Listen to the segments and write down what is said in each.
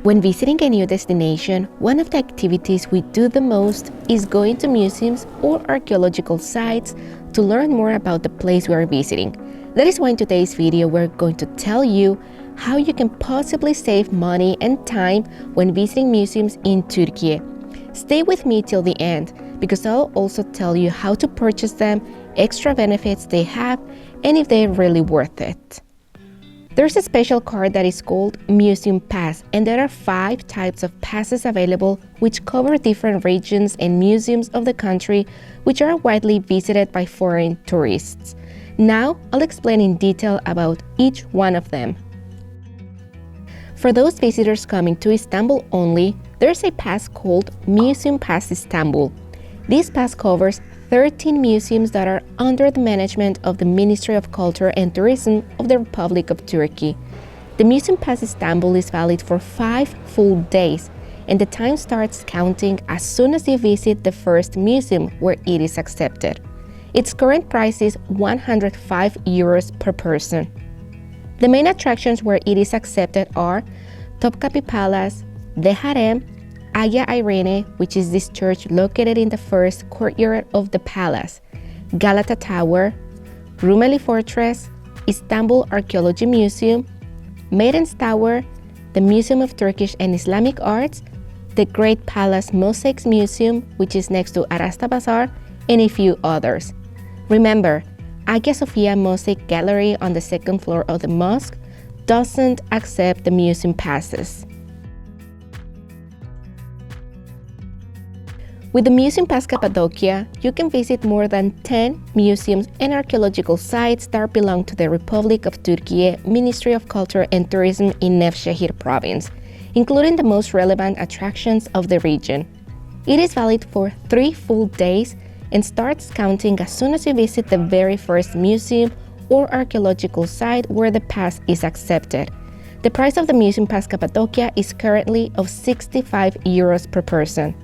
When visiting a new destination, one of the activities we do the most is going to museums or archaeological sites to learn more about the place we are visiting. That is why in today's video we're going to tell you how you can possibly save money and time when visiting museums in Turkey. Stay with me till the end because I'll also tell you how to purchase them, extra benefits they have, and if they're really worth it. There's a special card that is called Museum Pass, and there are 5 types of passes available which cover different regions and museums of the country which are widely visited by foreign tourists. Now, I'll explain in detail about each one of them. For those visitors coming to Istanbul only, there's a pass called Museum Pass Istanbul. This pass covers 13 museums that are under the management of the Ministry of Culture and Tourism of the Republic of Turkey. The Museum Pass Istanbul is valid for 5 full days, and the time starts counting as soon as you visit the first museum where it is accepted. Its current price is 105 euros per person. The main attractions where it is accepted are Topkapi Palace, the Harem, Hagia Irene, which is this church located in the first courtyard of the palace, Galata Tower, Rumeli Fortress, Istanbul Archaeology Museum, Maidens Tower, the Museum of Turkish and Islamic Arts, the Great Palace Mosaics Museum, which is next to Arasta Bazaar, and a few others. Remember, Hagia Sophia Mosaic Gallery on the 2nd floor of the mosque doesn't accept the museum passes. With the Museum Pass Cappadocia, you can visit more than 10 museums and archaeological sites that belong to the Republic of Turkey Ministry of Culture and Tourism in Nevşehir province, including the most relevant attractions of the region. It is valid for 3 full days and starts counting as soon as you visit the very first museum or archaeological site where the pass is accepted. The price of the Museum Pass Cappadocia is currently of 65 euros per person.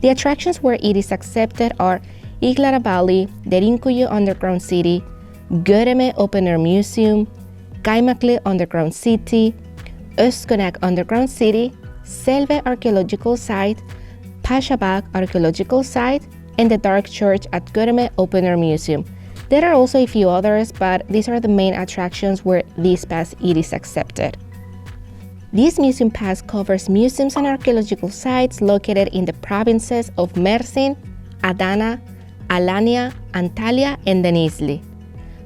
The attractions where it is accepted are Iglara Valley, Derinkuyu Underground City, Göreme Open Air Museum, Kaymaklı Underground City, Özkonak Underground City, Selve Archaeological Site, Pashabak Archaeological Site, and the Dark Church at Göreme Open Air Museum. There are also a few others, but these are the main attractions where this pass it is accepted. This museum pass covers museums and archaeological sites located in the provinces of Mersin, Adana, Alanya, Antalya, and Denizli.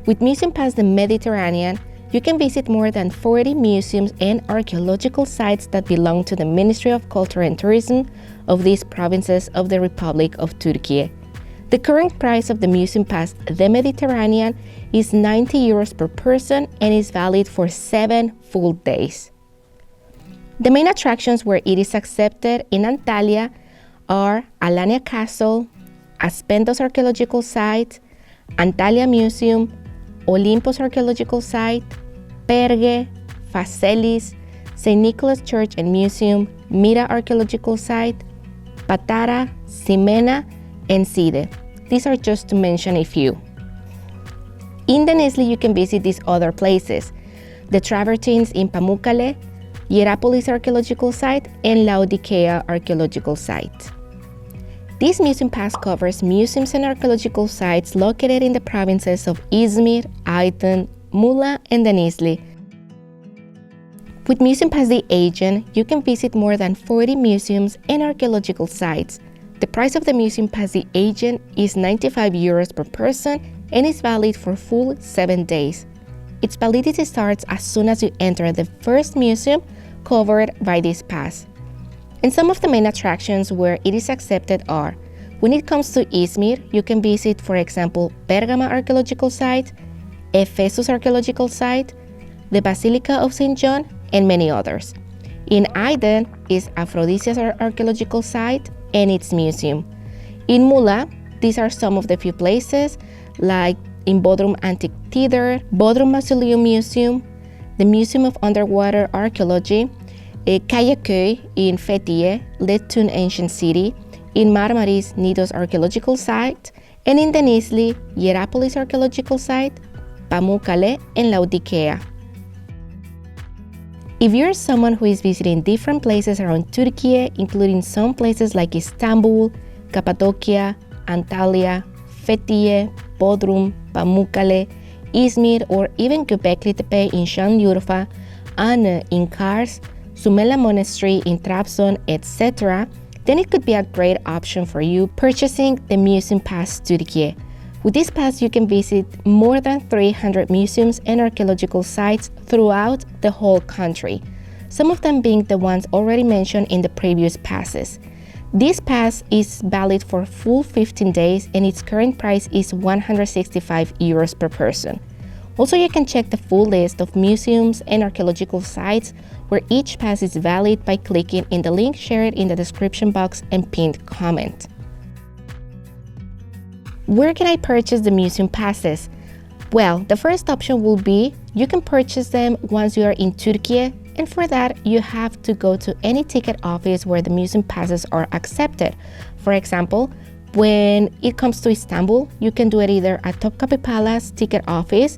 With Museum Pass the Mediterranean, you can visit more than 40 museums and archaeological sites that belong to the Ministry of Culture and Tourism of these provinces of the Republic of Turkey. The current price of the Museum Pass the Mediterranean is 90 euros per person and is valid for 7 full days. The main attractions where it is accepted in Antalya are Alanya Castle, Aspendos Archaeological Site, Antalya Museum, Olympos Archaeological Site, Perge, Phaselis, St. Nicholas Church and Museum, Mira Archaeological Site, Patara, Simena, and Side. These are just to mention a few. In Denizli, you can visit these other places: the Travertines in Pamukkale, Hierapolis Archaeological Site, and Laodicea Archaeological Site. This museum pass covers museums and archaeological sites located in the provinces of Izmir, Aydın, Muğla, and Denizli. With Museum Pass the Aegean, you can visit more than 40 museums and archaeological sites. The price of the Museum Pass the Aegean is 95 euros per person and is valid for full 7 days. Its validity starts as soon as you enter the first museum covered by this pass. And some of the main attractions where it is accepted are: when it comes to Izmir, you can visit, for example, Bergama Archaeological Site, Ephesus Archaeological Site, the Basilica of St. John, and many others. In Aydın is Aphrodisias Archaeological Site and its museum. In Muğla, these are some of the few places, like in Bodrum Antique Theater, Bodrum Mausoleum Museum, the Museum of Underwater Archaeology, Kayaköy in Fethiye, Letun Ancient City, in Marmaris, Nidos Archaeological Site, and in Denizli, Hierapolis Archaeological Site, Pamukkale, and Laodicea. If you're someone who is visiting different places around Turkey, including some places like Istanbul, Cappadocia, Antalya, Fethiye, Bodrum, Pamukkale, Izmir, or even Göbekli Tepe in Şanlıurfa, Anı in Kars, Sumela Monastery in Trabzon, etc., then it could be a great option for you purchasing the Museum Pass Turkey. With this pass, you can visit more than 300 museums and archaeological sites throughout the whole country, some of them being the ones already mentioned in the previous passes. This pass is valid for full 15 days and its current price is 165 euros per person. Also, you can check the full list of museums and archaeological sites where each pass is valid by clicking in the link shared in the description box and pinned comment. Where can I purchase the museum passes? Well, the first option will be you can purchase them once you are in Turkey, and for that you have to go to any ticket office where the museum passes are accepted. For example, when it comes to Istanbul, you can do it either at Topkapi Palace ticket office,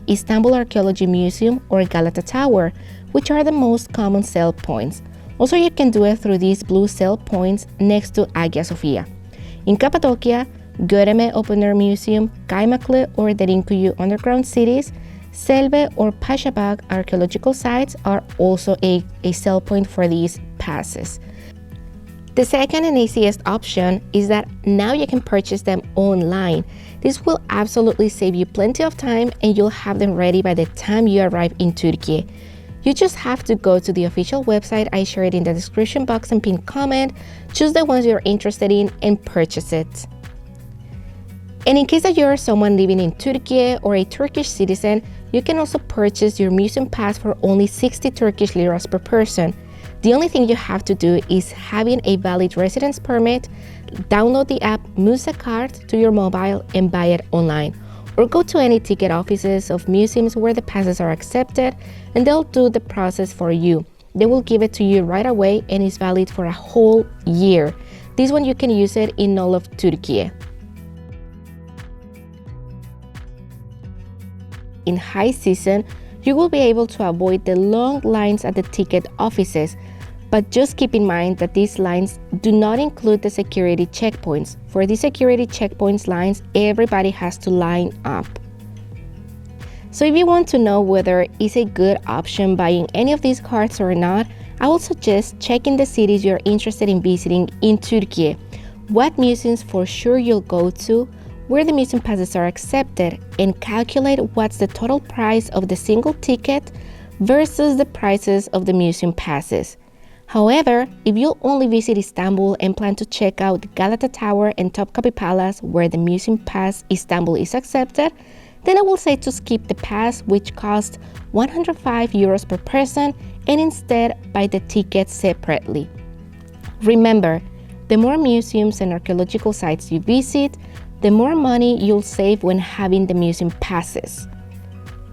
Istanbul Archaeology Museum, or Galata Tower, which are the most common sale points. Also, you can do it through these blue sale points next to Hagia Sophia. In Cappadocia, Göreme Open Air Museum, Kaymaklı or Derinkuyu underground cities, Selve or Pashabag archaeological sites are also a sell point for these passes. The second and easiest option is that now you can purchase them online. This will absolutely save you plenty of time and you'll have them ready by the time you arrive in Turkey. You just have to go to the official website I shared in the description box and pinned comment, choose the ones you're interested in and purchase it. And in case that you're someone living in Turkey or a Turkish citizen, you can also purchase your museum pass for only 60 Turkish liras per person. The only thing you have to do is having a valid residence permit, download the app Musa Card to your mobile and buy it online. Or go to any ticket offices of museums where the passes are accepted and they'll do the process for you. They will give it to you right away and it's valid for a whole year. This one you can use it in all of Turkey. In high season, you will be able to avoid the long lines at the ticket offices, but just keep in mind that these lines do not include the security checkpoints. For the security checkpoints lines, everybody has to line up. So if you want to know whether it's a good option buying any of these cards or not, I would suggest checking the cities you're interested in visiting in Turkey, what museums for sure you'll go to, where the museum passes are accepted, and calculate what's the total price of the single ticket versus the prices of the museum passes. However, if you'll only visit Istanbul and plan to check out Galata Tower and Topkapi Palace where the museum pass Istanbul is accepted, then I will say to skip the pass, which costs 105 euros per person, and instead buy the ticket separately. Remember, the more museums and archaeological sites you visit, the more money you'll save when having the museum passes.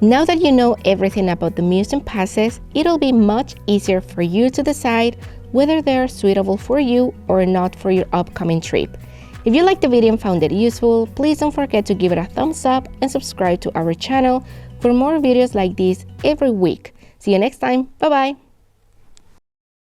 Now that you know everything about the museum passes, it'll be much easier for you to decide whether they're suitable for you or not for your upcoming trip. If you liked the video and found it useful, please don't forget to give it a thumbs up and subscribe to our channel for more videos like this every week. See you next time. Bye bye.